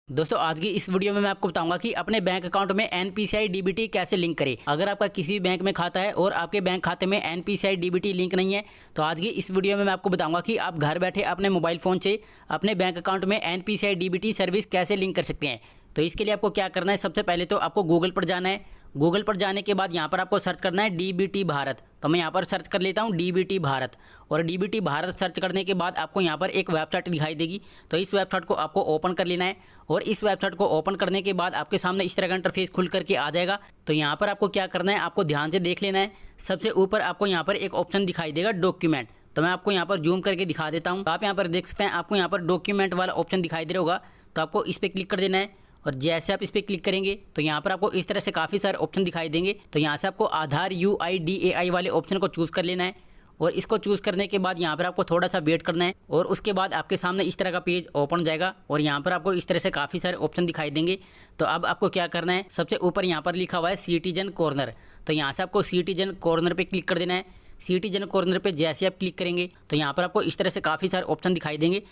दोस्तों आज की इस वीडियो में मैं आपको बताऊंगा कि अपने बैंक अकाउंट में एनपीसीआई डीबीटी कैसे लिंक करें। अगर आपका किसी भी बैंक में खाता है और आपके बैंक खाते में एनपीसीआई डीबीटी लिंक नहीं है तो आज की इस वीडियो में मैं आपको बताऊंगा कि आप घर बैठे अपने मोबाइल फ़ोन से अपने बैंक अकाउंट में एनपीसीआई डीबीटी सर्विस कैसे लिंक कर सकते हैं। तो इसके लिए आपको क्या करना है, सबसे पहले तो आपको गूगल पर जाना है। गूगल पर जाने के बाद यहाँ पर आपको सर्च करना है डीबीटी भारत। तो मैं यहाँ पर सर्च कर लेता हूँ डीबीटी भारत, और डीबीटी भारत सर्च करने के बाद आपको यहाँ पर एक वेबसाइट दिखाई देगी। तो इस वेबसाइट को आपको ओपन कर लेना है, और इस वेबसाइट को ओपन करने के बाद आपके सामने इस तरह का इंटरफेस खुल करके आ जाएगा। तो यहाँ पर आपको क्या करना है, आपको ध्यान से देख लेना है। सबसे ऊपर आपको यहाँ पर एक ऑप्शन दिखाई देगा डॉक्यूमेंट। तो मैं आपको यहाँ पर जूम करके दिखा देता हूँ। तो आप यहाँ पर देख सकते हैं, आपको यहाँ पर डॉक्यूमेंट वाला ऑप्शन दिखाई दे रहा होगा। तो आपको इस पर क्लिक कर देना है, और जैसे आप इस पर क्लिक करेंगे तो यहाँ पर आपको इस तरह से काफ़ी सारे ऑप्शन दिखाई देंगे। तो यहाँ से आपको आधार UIDAI वाले ऑप्शन को चूज़ कर लेना है, और इसको चूज़ करने के बाद यहाँ पर आपको थोड़ा सा वेट करना है, और उसके बाद आपके सामने इस तरह का पेज ओपन जाएगा, और यहाँ पर आपको इस तरह से काफ़ी सारे ऑप्शन दिखाई देंगे। तो अब आपको क्या करना है, सबसे ऊपर यहाँ पर लिखा हुआ है सिटीजन कॉर्नर। तो यहाँ से आपको सिटीजन कॉर्नर पर क्लिक कर देना है। सिटीजन कॉर्नर पे जैसे आप क्लिक करेंगे तो यहाँ पर आपको इस तरह से काफ़ी सारे ऑप्शन दिखाई देंगे।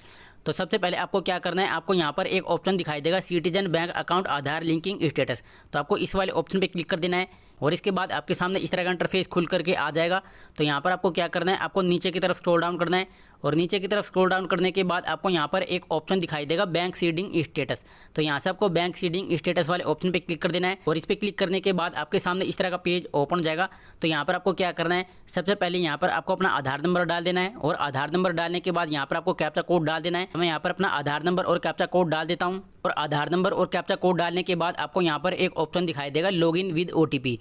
तो सबसे पहले आपको क्या करना है, आपको यहाँ पर एक ऑप्शन दिखाई देगा सिटीजन बैंक अकाउंट आधार लिंकिंग स्टेटस। तो आपको इस वाले ऑप्शन पे क्लिक कर देना है, और इसके बाद आपके सामने इस तरह का इंटरफेस खुल करके आ जाएगा। तो यहाँ पर आपको क्या करना है, आपको नीचे की तरफ स्क्रॉल डाउन करना है, और नीचे की तरफ स्क्रॉल डाउन करने के बाद आपको यहाँ पर एक ऑप्शन दिखाई देगा बैंक सीडिंग स्टेटस। तो यहाँ से आपको बैंक सीडिंग स्टेटस वाले ऑप्शन पे क्लिक कर देना है, और इस पर क्लिक करने के बाद आपके सामने इस तरह का पेज ओपन जाएगा। तो यहाँ पर आपको क्या करना है, सबसे पहले यहाँ पर आपको अपना आधार नंबर डाल देना है, और आधार नंबर डालने के बाद यहाँ पर आपको कैप्चा कोड डाल देना है। मैं यहाँ पर अपना आधार नंबर और कैप्चा कोड डाल देता हूँ, और आधार नंबर और कैप्चा कोड डालने के बाद आपको यहाँ पर एक ऑप्शन दिखाई देगा लॉगिन विद OTP।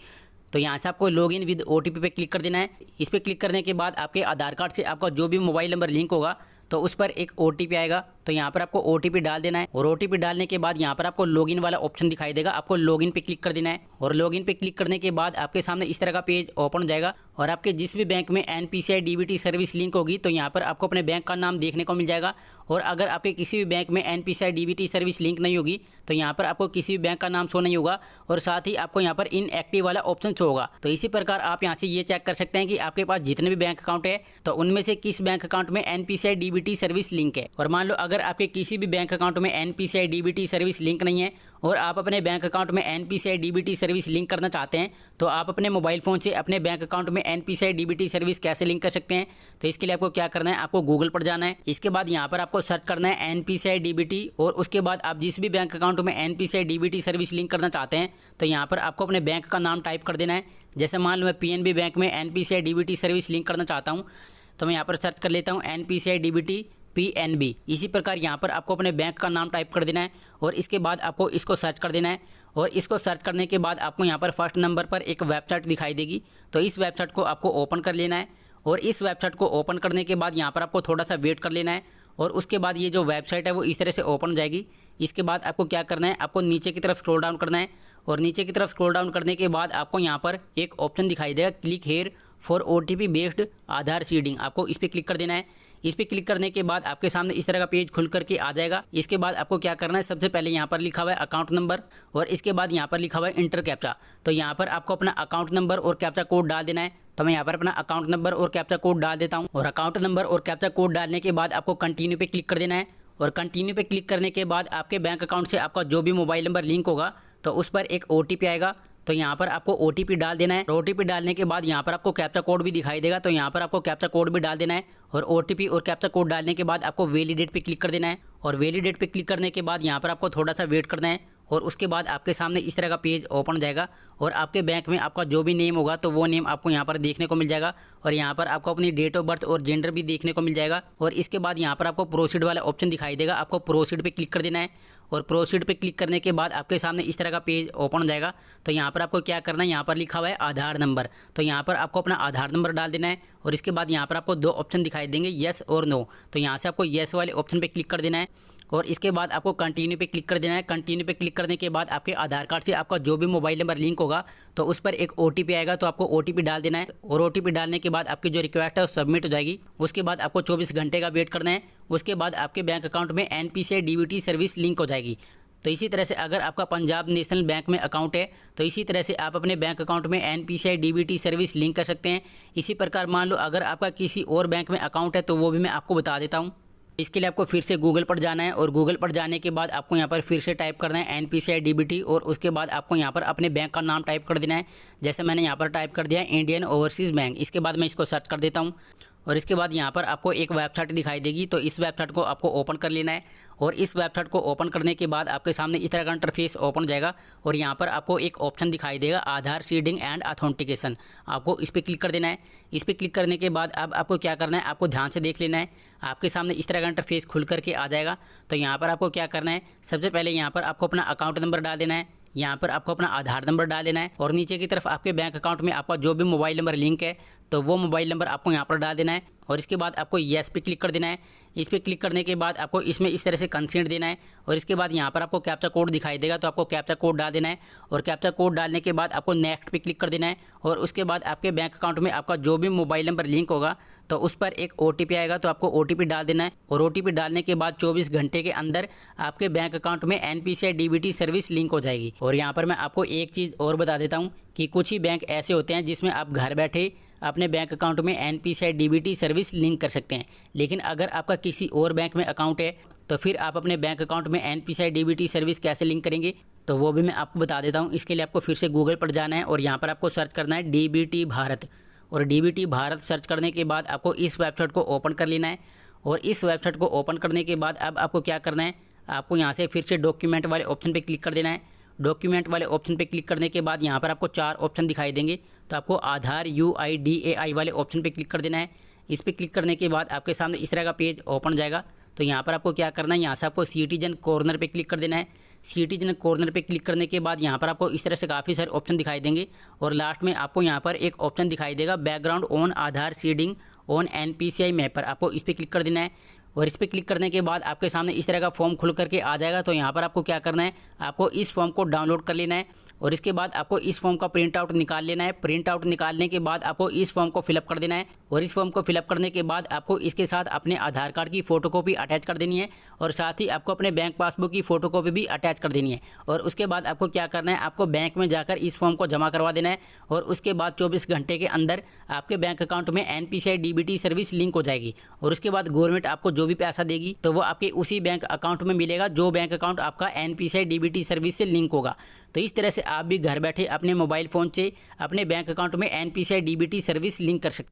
तो यहाँ से आपको लॉगिन विद OTP पे क्लिक कर देना है। इस पर क्लिक करने के बाद आपके आधार कार्ड से आपका जो भी मोबाइल नंबर लिंक होगा तो उस पर एक OTP आएगा। तो यहाँ पर आपको OTP डाल देना है, और OTP डालने के बाद यहाँ पर आपको लॉगिन वाला ऑप्शन दिखाई देगा, आपको लॉगिन पे क्लिक कर देना है। और लॉगिन पे क्लिक करने के बाद आपके सामने इस तरह का पेज ओपन हो जाएगा, और आपके जिस भी बैंक में एनपीसीआई डीबीटी सर्विस लिंक होगी तो यहाँ पर आपको अपने बैंक का नाम देखने को मिल जाएगा। और अगर आपके किसी भी बैंक में एनपीसीआई डीबीटी सर्विस लिंक नहीं होगी तो यहाँ पर आपको किसी भी बैंक का नाम शो नहीं होगा, और साथ ही आपको यहाँ पर इनएक्टिव वाला ऑप्शन शो होगा। तो इसी प्रकार आप यहाँ से ये चेक कर सकते हैं कि आपके पास जितने भी बैंक अकाउंट है तो उनमें से किस बैंक अकाउंट में एनपीसीआई डीबीटी सर्विस लिंक है। और मान लो अगर आपके किसी भी बैंक अकाउंट में एनपीसीआई डीबीटी सर्विस लिंक नहीं है और आप अपने बैंक अकाउंट में एनपीसीआई डीबीटी सर्विस लिंक करना चाहते हैं, तो आप अपने मोबाइल फ़ोन से अपने बैंक अकाउंट में एनपीसीआई डीबीटी सर्विस कैसे लिंक कर सकते हैं। तो इसके लिए आपको क्या करना है, आपको गूगल पर जाना है। इसके बाद यहाँ पर आपको सर्च करना है एनपीसीआई डीबीटी, और उसके बाद आप जिस भी बैंक अकाउंट में एनपीसीआई डीबीटी सर्विस लिंक करना चाहते हैं तो यहाँ पर आपको अपने बैंक का नाम टाइप कर देना है। जैसे मान लो मैं PNB बैंक में एनपीसीआई डीबीटी सर्विस लिंक करना चाहता हूँ, तो मैं यहाँ पर सर्च कर लेता हूँ एनपीसीआई डीबीटी PNB। इसी प्रकार यहाँ पर आपको अपने बैंक का नाम टाइप कर देना है, और इसके बाद आपको इसको सर्च कर देना है। और इसको सर्च करने के बाद आपको यहाँ पर फर्स्ट नंबर पर एक वेबसाइट दिखाई देगी। तो इस वेबसाइट को आपको ओपन कर लेना है, और इस वेबसाइट को ओपन करने के बाद यहाँ पर आपको थोड़ा सा वेट कर लेना है, और उसके बाद ये जो वेबसाइट है वो इस तरह से ओपन हो जाएगी। इसके बाद आपको क्या करना है, आपको नीचे की तरफ स्क्रॉल डाउन करना है, और नीचे की तरफ स्क्रॉल डाउन करने के बाद आपको यहाँ पर एक ऑप्शन दिखाई देगा click here for OTP based Aadhaar seeding. आपको इस पर क्लिक कर देना है। इस पर क्लिक करने के बाद आपके सामने इस तरह का पेज खुल करके आ जाएगा। इसके बाद आपको क्या करना है, सबसे पहले यहाँ पर लिखा हुआ है अकाउंट नंबर, और इसके बाद यहाँ पर लिखा हुआ है इंटर कैप्चा। तो यहाँ पर आपको अपना अकाउंट नंबर और कैप्चा कोड डाल देना है। तो मैं यहाँ पर अपना अकाउंट नंबर और कैप्चा कोड डाल देता हूँ, और अकाउंट नंबर और कैप्चा कोड डालने के बाद आपको कंटिन्यू पे क्लिक कर देना है। और कंटिन्यू पे क्लिक करने के बाद आपके बैंक अकाउंट से आपका जो भी मोबाइल नंबर लिंक होगा तो उस पर एक OTP आएगा। तो यहाँ पर आपको OTP डाल देना है। OTP डालने के बाद यहाँ पर आपको कैप्चा कोड भी दिखाई देगा, तो यहाँ पर आपको कैप्चा कोड भी डाल देना है। और OTP और कैप्चा कोड डालने के बाद आपको वैलिडेट पे क्लिक कर देना है, और वैलिडेट पे क्लिक करने के बाद यहाँ पर आपको थोड़ा सा वेट करना है, और उसके बाद आपके सामने इस तरह का पेज ओपन जाएगा। और आपके बैंक में आपका जो भी नेम होगा तो वो नेम आपको यहाँ पर देखने को मिल जाएगा, और यहाँ पर आपको अपनी डेट ऑफ बर्थ और जेंडर भी देखने को मिल जाएगा। और इसके बाद यहाँ पर आपको प्रोसीड वाला ऑप्शन दिखाई देगा, आपको प्रोसीड पे क्लिक कर देना है, और प्रोसीड पे क्लिक करने के बाद आपके सामने इस तरह का पेज ओपन हो जाएगा। तो यहाँ पर आपको क्या करना है, यहाँ पर लिखा हुआ है आधार नंबर। तो यहाँ पर आपको अपना आधार नंबर डाल देना है, और इसके बाद यहाँ पर आपको दो ऑप्शन दिखाई देंगे येस और नो। तो यहाँ से आपको येस वाले ऑप्शन पे क्लिक कर देना है, और इसके बाद आपको कंटिन्यू पे क्लिक कर देना है। कंटिन्यू पे क्लिक करने के बाद आपके आधार कार्ड से आपका जो भी मोबाइल नंबर लिंक होगा तो उस पर एक OTP आएगा, तो आपको OTP डाल देना है। और OTP डालने के बाद आपकी जो रिक्वेस्ट है वो सबमिट हो जाएगी। उसके बाद आपको 24 घंटे का वेट करना है। उसके बाद आपके बैंक अकाउंट में एनपीसीआई डीबीटी सर्विस लिंक हो जाएगी। तो इसी तरह से अगर आपका पंजाब नेशनल बैंक में अकाउंट है तो इसी तरह से आप अपने बैंक अकाउंट में एनपीसीआई डीबीटी सर्विस लिंक कर सकते हैं। इसी प्रकार मान लो अगर आपका किसी और बैंक में अकाउंट है तो वो भी मैं आपको बता देता हूँ। इसके लिए आपको फिर से गूगल पर जाना है और गूगल पर जाने के बाद आपको यहाँ पर फिर से टाइप करना है NPCI DBT और उसके बाद आपको यहाँ पर अपने बैंक का नाम टाइप कर देना है। जैसे मैंने यहाँ पर टाइप कर दिया है इंडियन ओवरसीज़ बैंक। इसके बाद मैं इसको सर्च कर देता हूँ और इसके बाद यहाँ पर आपको एक वेबसाइट दिखाई देगी, तो इस वेबसाइट को आपको ओपन कर लेना है। और इस वेबसाइट को ओपन करने के बाद आपके सामने इस तरह का इंटरफेस ओपन हो जाएगा और यहाँ पर आपको एक ऑप्शन दिखाई देगा आधार सीडिंग एंड ऑथेंटिकेशन। आपको इस पर क्लिक कर देना है। इस पर क्लिक करने के बाद अब आपको क्या करना है, आपको ध्यान से देख लेना है। आपके सामने इस तरह का इंटरफेस खुल करके आ जाएगा। तो यहाँ पर आपको क्या करना है, सबसे पहले यहाँ पर आपको अपना अकाउंट नंबर डाल देना है। यहाँ पर आपको अपना आधार नंबर डाल देना है और नीचे की तरफ आपके बैंक अकाउंट में आपका जो भी मोबाइल नंबर लिंक है तो वो मोबाइल नंबर आपको यहाँ पर डाल देना है। और इसके बाद आपको येस पे क्लिक कर देना है। इस पर क्लिक करने के बाद आपको इसमें इस तरह से कंसेंट देना है और इसके बाद यहाँ पर आपको कैप्चा कोड दिखाई देगा, तो आपको कैप्चा कोड डाल देना है। और कैप्चा कोड डालने के बाद आपको नेक्स्ट पे क्लिक कर देना है और उसके बाद आपके बैंक अकाउंट में आपका जो भी मोबाइल नंबर लिंक होगा तो उस पर एक OTP आएगा, तो आपको OTP डाल देना है। और OTP डालने के बाद 24 घंटे के अंदर आपके बैंक अकाउंट में NPCI DBT सर्विस लिंक हो जाएगी। और यहाँ पर मैं आपको एक चीज़ और बता देता हूँ कि कुछ ही बैंक ऐसे होते हैं जिसमें आप घर बैठे अपने बैंक अकाउंट में NPCI DBT सर्विस लिंक कर सकते हैं। लेकिन अगर आपका किसी और बैंक में अकाउंट है तो फिर आप अपने बैंक अकाउंट में NPCI DBT सर्विस कैसे लिंक करेंगे, तो वो भी मैं आपको बता देता हूँ। इसके लिए आपको फिर से गूगल पर जाना है और यहाँ पर आपको सर्च करना है DBT भारत। और DBT भारत सर्च करने के बाद आपको इस वेबसाइट को ओपन कर लेना है। और इस वेबसाइट को ओपन करने के बाद अब आपको क्या करना है, आपको यहाँ से फिर से डॉक्यूमेंट वाले ऑप्शन पे क्लिक कर देना है। डॉक्यूमेंट वाले ऑप्शन पे क्लिक करने के बाद यहाँ पर आपको 4 ऑप्शन दिखाई देंगे, तो आपको आधार UIDAI वाले ऑप्शन पे क्लिक कर देना है। इस पर क्लिक करने के बाद आपके सामने इस तरह का पेज ओपन हो जाएगा। तो यहाँ पर आपको क्या करना है, यहाँ से आपको सिटीजन कॉर्नर पे क्लिक कर देना है। सिटीजन कॉर्नर पे क्लिक करने के बाद यहाँ पर आपको इस तरह से काफ़ी सारे ऑप्शन दिखाई देंगे और लास्ट में आपको यहाँ पर एक ऑप्शन दिखाई देगा background on Aadhaar seeding on NPCI mapper. आपको इस पर क्लिक कर देना है और इस पर क्लिक करने के बाद आपके सामने इस तरह का फॉर्म खुल करके आ जाएगा। तो यहाँ पर आपको क्या करना है, आपको इस फॉर्म को डाउनलोड कर लेना है और इसके बाद आपको इस फॉर्म का प्रिंट आउट निकाल लेना है। प्रिंट आउट निकालने के बाद आपको इस फॉर्म को फिलअप कर देना है और इस फॉर्म को फिलअप करने के बाद आपको इसके साथ अपने आधार कार्ड की फ़ोटोकॉपी अटैच कर देनी है और साथ ही आपको अपने बैंक पासबुक की फ़ोटोकॉपी भी अटैच कर देनी है। और उसके बाद आपको क्या करना है, आपको बैंक में जाकर इस फॉर्म को जमा करवा देना है और उसके बाद 24 घंटे के अंदर आपके बैंक अकाउंट में NPCI DBT सर्विस लिंक हो जाएगी। और उसके बाद गवर्नमेंट आपको जो भी पैसा देगी तो वो आपके उसी बैंक अकाउंट में मिलेगा जो बैंक अकाउंट आपका NPCI DBT सर्विस से लिंक होगा। तो इस तरह से आप भी घर बैठे अपने मोबाइल फ़ोन से अपने बैंक अकाउंट में NPCI DBT सर्विस लिंक कर सकते हैं।